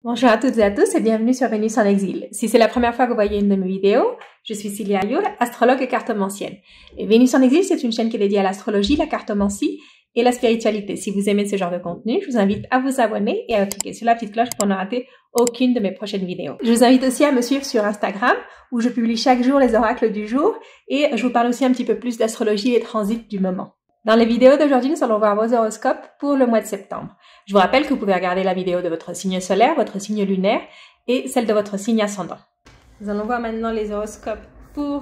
Bonjour à toutes et à tous et bienvenue sur Vénus en exil. Si c'est la première fois que vous voyez une de mes vidéos, je suis Cilia Ayur, astrologue et cartomancienne. Et Vénus en exil, c'est une chaîne qui est dédiée à l'astrologie, la cartomancie et la spiritualité. Si vous aimez ce genre de contenu, je vous invite à vous abonner et à cliquer sur la petite cloche pour ne rater aucune de mes prochaines vidéos. Je vous invite aussi à me suivre sur Instagram où je publie chaque jour les oracles du jour et je vous parle aussi un petit peu plus d'astrologie et transit du moment. Dans les vidéos d'aujourd'hui, nous allons voir vos horoscopes pour le mois de septembre. Je vous rappelle que vous pouvez regarder la vidéo de votre signe solaire, votre signe lunaire et celle de votre signe ascendant. Nous allons voir maintenant les horoscopes pour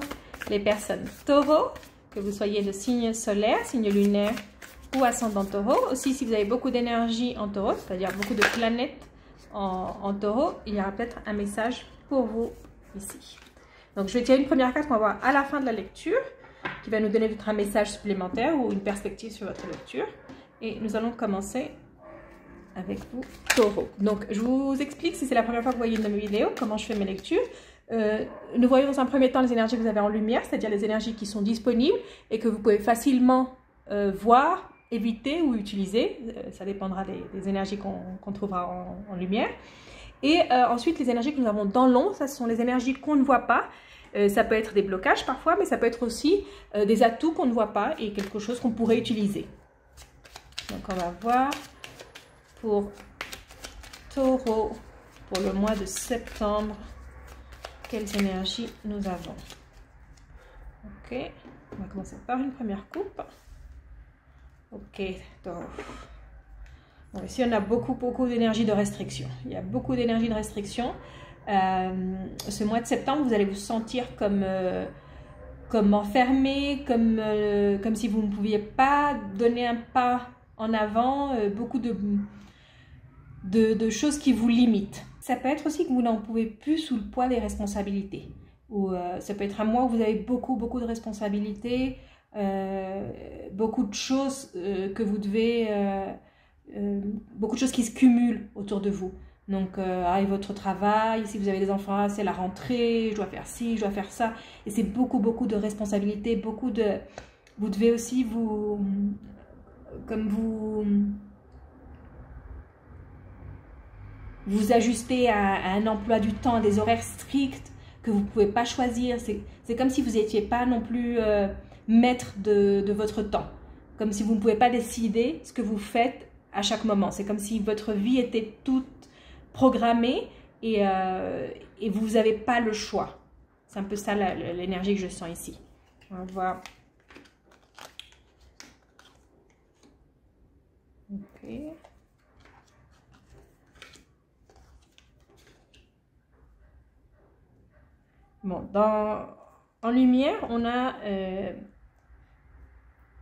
les personnes taureaux, que vous soyez de signe solaire, signe lunaire ou ascendant taureau. Aussi, si vous avez beaucoup d'énergie en taureau, c'est-à-dire beaucoup de planètes en taureau, il y aura peut-être un message pour vous ici. Donc, je vais tirer une première carte qu'on va voir à la fin de la lecture, qui va nous donner peut-être un message supplémentaire ou une perspective sur votre lecture. Et nous allons commencer avec vous, taureau. Donc, je vous explique, si c'est la première fois que vous voyez une de mes vidéos, comment je fais mes lectures. Nous voyons dans un premier temps les énergies que vous avez en lumière, c'est-à-dire les énergies qui sont disponibles et que vous pouvez facilement voir, éviter ou utiliser. Ça dépendra des énergies qu'on trouvera en lumière. Et ensuite, les énergies que nous avons dans l'ombre, ça ce sont les énergies qu'on ne voit pas. Ça peut être des blocages parfois, mais ça peut être aussi des atouts qu'on ne voit pas et quelque chose qu'on pourrait utiliser. Donc, on va voir pour Taureau, pour le mois de septembre, quelles énergies nous avons. Ok, on va commencer par une première coupe. Ok, Taureau. Bon, ici, on a beaucoup d'énergie de restriction. Il y a beaucoup d'énergie de restriction. Ce mois de septembre, vous allez vous sentir comme enfermé, comme si vous ne pouviez pas donner un pas en avant, beaucoup de choses qui vous limitent. Ça peut être aussi que vous n'en pouvez plus sous le poids des responsabilités. Ou ça peut être un mois où vous avez beaucoup de responsabilités, beaucoup de choses que vous devez, beaucoup de choses qui se cumulent autour de vous. Donc, avec votre travail, si vous avez des enfants, c'est la rentrée, je dois faire ci, je dois faire ça. Et c'est beaucoup de responsabilités, vous devez aussi vous ajuster à un emploi du temps, à des horaires stricts que vous ne pouvez pas choisir. C'est comme si vous n'étiez pas non plus maître de votre temps. Comme si vous ne pouvez pas décider ce que vous faites à chaque moment. C'est comme si votre vie était toute programmée et vous n'avez pas le choix. C'est un peu ça l'énergie que je sens ici. On va voir. Ok. Bon, en lumière, on a...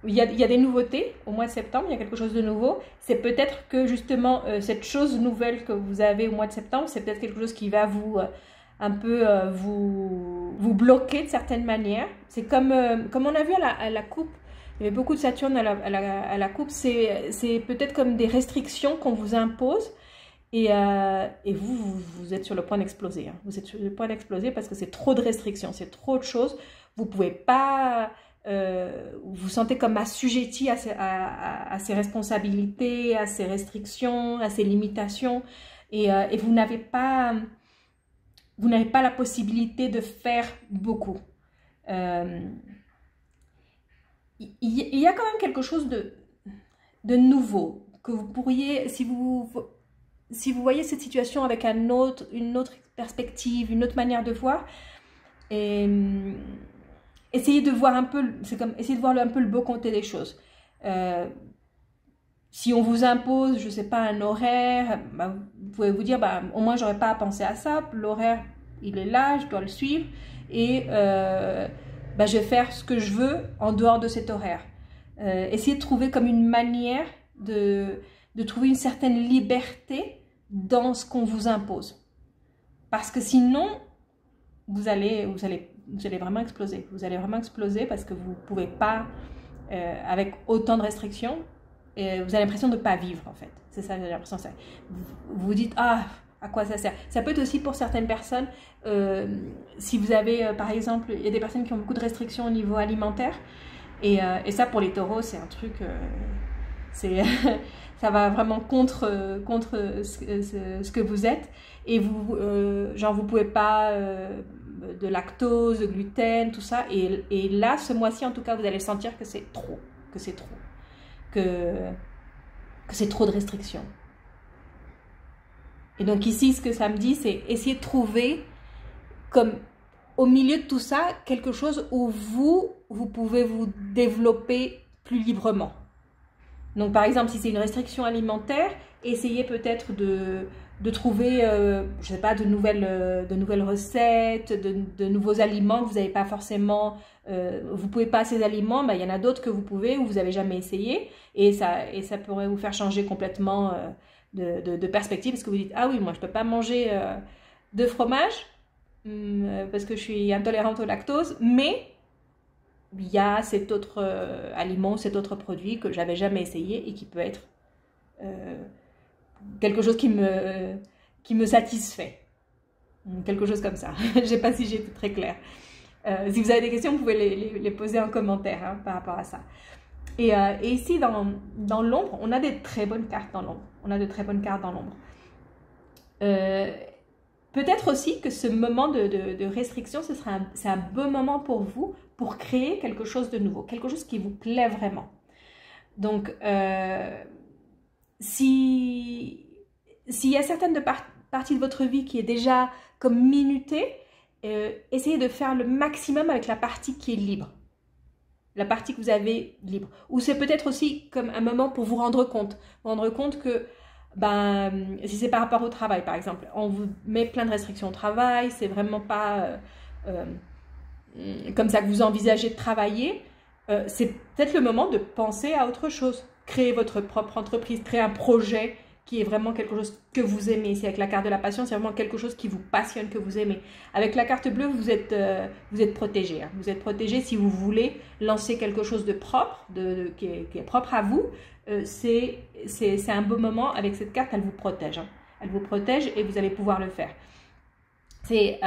il y a des nouveautés au mois de septembre, il y a quelque chose de nouveau. C'est peut-être que justement, cette chose nouvelle que vous avez au mois de septembre, c'est peut-être quelque chose qui va vous un peu vous bloquer de certaines manières. C'est comme on a vu à la coupe, il y avait beaucoup de Saturne à la coupe, c'est peut-être comme des restrictions qu'on vous impose et vous êtes sur le point d'exploser. Hein. Vous êtes sur le point d'exploser parce que c'est trop de restrictions, c'est trop de choses. Vous ne pouvez pas... vous vous sentez comme assujetti à ces responsabilités, à ces restrictions, à ces limitations et vous n'avez pas la possibilité de faire beaucoup. Il y a quand même quelque chose de nouveau que vous pourriez, si vous voyez cette situation avec une autre perspective, une autre manière de voir, essayez de voir un peu, c'est comme essayer de voir un peu le beau côté des choses. Si on vous impose, je sais pas, un horaire, bah, vous pouvez vous dire, bah, au moins j'aurais pas à penser à ça. L'horaire, il est là, je dois le suivre et bah, je vais faire ce que je veux en dehors de cet horaire. Essayez de trouver comme une manière de trouver une certaine liberté dans ce qu'on vous impose, parce que sinon vous allez vraiment exploser. Vous allez vraiment exploser parce que vous ne pouvez pas, avec autant de restrictions, vous avez l'impression de ne pas vivre en fait. C'est ça, j'ai l'impression. Vous vous dites, ah, à quoi ça sert? Ça peut être aussi pour certaines personnes, si vous avez, par exemple, il y a des personnes qui ont beaucoup de restrictions au niveau alimentaire. Et ça, pour les taureaux, c'est un truc, c'est ça va vraiment contre ce que vous êtes. Et vous, genre, vous pouvez pas de lactose, de gluten, tout ça. Et là, ce mois-ci, en tout cas, vous allez sentir que c'est trop, que c'est trop de restrictions. Et donc ici, ce que ça me dit, c'est essayer de trouver, comme au milieu de tout ça, quelque chose où vous pouvez vous développer plus librement. Donc par exemple, si c'est une restriction alimentaire, essayez peut-être de trouver, je sais pas, de nouvelles recettes, de nouveaux aliments que vous n'avez pas forcément, vous pouvez pas ces aliments, il y en a d'autres que vous pouvez ou vous n'avez jamais essayé, et ça pourrait vous faire changer complètement de perspective, parce que vous dites, ah oui, moi je peux pas manger de fromage parce que je suis intolérante au lactose, mais il y a cet autre aliment, cet autre produit que j'avais jamais essayé et qui peut être quelque chose qui me satisfait. Quelque chose comme ça. Je ne sais pas si j'ai été très claire. Si vous avez des questions, vous pouvez les poser en commentaire hein, par rapport à ça. Et ici, dans l'ombre, on a des très bonnes cartes dans l'ombre. On a de très bonnes cartes dans l'ombre. Peut-être aussi que ce moment de restriction, c'est un bon moment pour vous pour créer quelque chose de nouveau, quelque chose qui vous plaît vraiment. Donc, s'il y a certaines parties de votre vie qui est déjà comme minutée, essayez de faire le maximum avec la partie qui est libre. La partie que vous avez libre. Ou c'est peut-être aussi comme un moment pour vous rendre compte. Vous rendre compte que, si c'est par rapport au travail, par exemple, on vous met plein de restrictions au travail, c'est vraiment pas comme ça que vous envisagez de travailler, c'est peut-être le moment de penser à autre chose. Créer votre propre entreprise, créer un projet qui est vraiment quelque chose que vous aimez. Ici, avec la carte de la passion, c'est vraiment quelque chose qui vous passionne, que vous aimez. Avec la carte bleue, vous êtes protégé. Hein. Vous êtes protégé si vous voulez lancer quelque chose de propre, qui est propre à vous. C'est un beau moment. Avec cette carte, elle vous protège. Hein. Elle vous protège et vous allez pouvoir le faire. C'est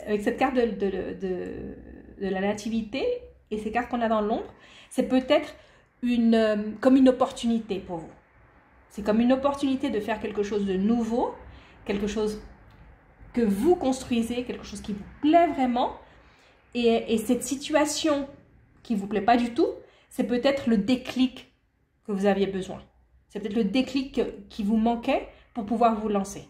avec cette carte de la nativité et ces cartes qu'on a dans l'ombre, c'est peut-être comme une opportunité pour vous. C'est comme une opportunité de faire quelque chose de nouveau, quelque chose que vous construisez, quelque chose qui vous plaît vraiment. Et cette situation qui ne vous plaît pas du tout, c'est peut-être le déclic que vous aviez besoin. C'est peut-être le déclic qui vous manquait pour pouvoir vous lancer.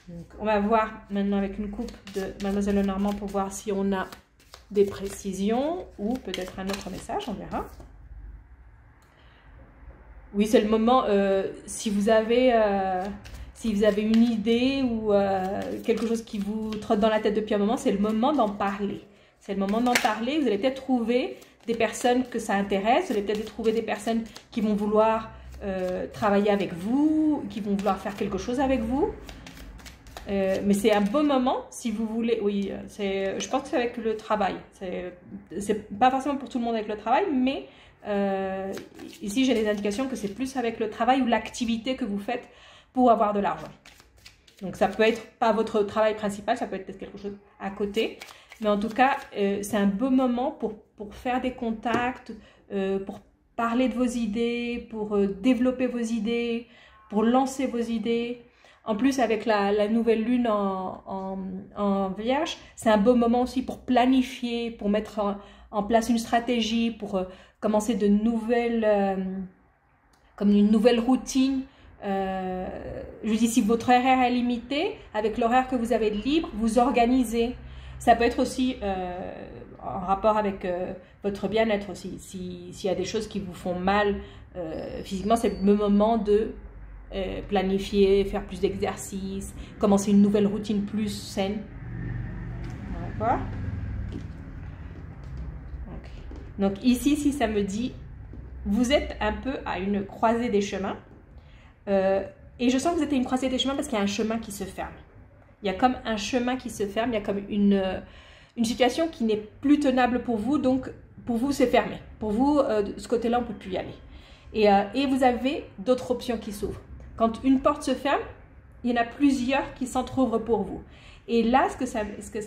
Donc, on va voir maintenant avec une coupe de Mademoiselle Lenormand pour voir si on a des précisions ou peut-être un autre message, on verra. Oui, c'est le moment, si vous avez une idée ou quelque chose qui vous trotte dans la tête depuis un moment, c'est le moment d'en parler. C'est le moment d'en parler. Vous allez peut-être trouver des personnes que ça intéresse, vous allez peut-être trouver des personnes qui vont vouloir travailler avec vous, qui vont vouloir faire quelque chose avec vous. Mais c'est un bon moment si vous voulez, oui, je pense que c'est avec le travail. C'est pas forcément pour tout le monde avec le travail, mais ici j'ai des indications que c'est plus avec le travail ou l'activité que vous faites pour avoir de l'argent. Donc ça peut être pas votre travail principal, ça peut être quelque chose à côté. Mais en tout cas, c'est un beau moment pour faire des contacts, pour parler de vos idées, pour développer vos idées, pour lancer vos idées. En plus, avec la nouvelle lune en Vierge, c'est un beau moment aussi pour planifier, pour mettre en place une stratégie, pour commencer comme une nouvelle routine. Je dis, si votre horaire est limité, avec l'horaire que vous avez de libre, vous organisez. Ça peut être aussi en rapport avec votre bien-être aussi. S'il y a des choses qui vous font mal physiquement, c'est le moment de planifier, faire plus d'exercices, commencer une nouvelle routine plus saine. D'accord? Donc ici, si ça me dit, vous êtes un peu à une croisée des chemins. Et je sens que vous êtes à une croisée des chemins parce qu'il y a un chemin qui se ferme. Il y a comme un chemin qui se ferme, il y a comme une situation qui n'est plus tenable pour vous, donc pour vous c'est fermé. Pour vous, de ce côté-là, on ne peut plus y aller. Et vous avez d'autres options qui s'ouvrent. Quand une porte se ferme, il y en a plusieurs qui s'entr'ouvrent pour vous. Et là, ce que ça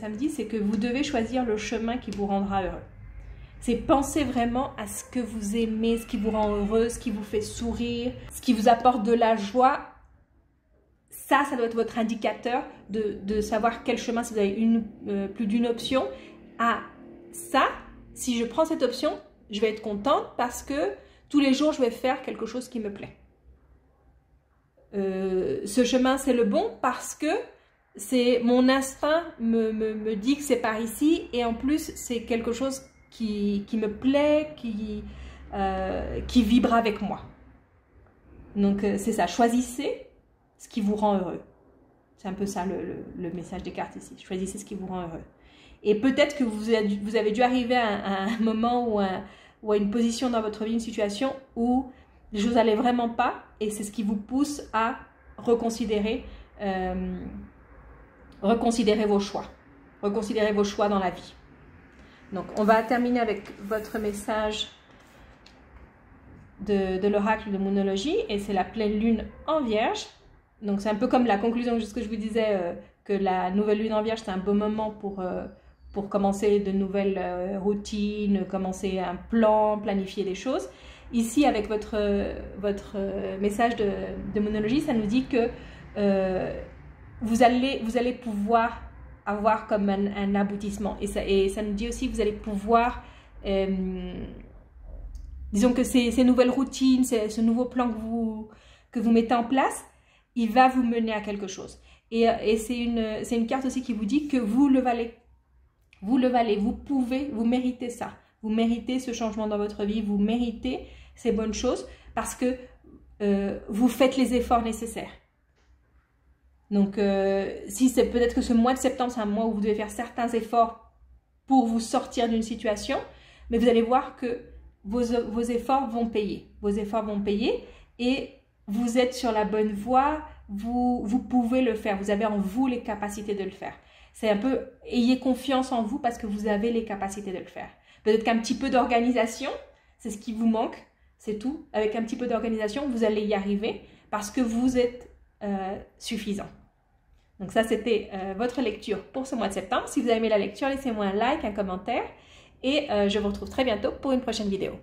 me dit, c'est que vous devez choisir le chemin qui vous rendra heureux. C'est penser vraiment à ce que vous aimez, ce qui vous rend heureux, ce qui vous fait sourire, ce qui vous apporte de la joie. Ça doit être votre indicateur de savoir quel chemin, si vous avez plus d'une option. Ah, ça, si je prends cette option, je vais être contente parce que tous les jours, je vais faire quelque chose qui me plaît. Ce chemin, c'est le bon parce que mon instinct me dit que c'est par ici et en plus, c'est quelque chose qui me plaît, qui vibre avec moi. Donc, c'est ça. Choisissez ce qui vous rend heureux. C'est un peu ça le message des cartes ici. Choisissez ce qui vous rend heureux. Et peut-être que vous avez dû arriver à un moment ou à une position dans votre vie, une situation où les choses n'allaient vraiment pas et c'est ce qui vous pousse à reconsidérer vos choix. Reconsidérer vos choix dans la vie. Donc, on va terminer avec votre message de l'oracle de Moonologie et c'est la pleine lune en Vierge. Donc, c'est un peu comme la conclusion de ce que je vous disais, que la nouvelle lune en Vierge, c'est un bon moment pour commencer de nouvelles routines, commencer un plan, planifier des choses. Ici, avec votre message de Moonologie, ça nous dit que vous allez pouvoir avoir comme un aboutissement. Et ça nous dit aussi que vous allez pouvoir, disons que ces nouvelles routines, ce nouveau plan que vous mettez en place, il va vous mener à quelque chose. Et c'est une carte aussi qui vous dit que vous le valez. Vous le valez, vous méritez ça. Vous méritez ce changement dans votre vie, vous méritez ces bonnes choses parce que vous faites les efforts nécessaires. Donc, si c'est peut-être que ce mois de septembre, c'est un mois où vous devez faire certains efforts pour vous sortir d'une situation, mais vous allez voir que vos efforts vont payer. Vos efforts vont payer et vous êtes sur la bonne voie, vous pouvez le faire. Vous avez en vous les capacités de le faire. C'est un peu, ayez confiance en vous parce que vous avez les capacités de le faire. Peut-être qu'un petit peu d'organisation, c'est ce qui vous manque, c'est tout. Avec un petit peu d'organisation, vous allez y arriver parce que vous êtes suffisant. Donc ça, c'était votre lecture pour ce mois de septembre. Si vous avez aimé la lecture, laissez-moi un like, un commentaire et je vous retrouve très bientôt pour une prochaine vidéo.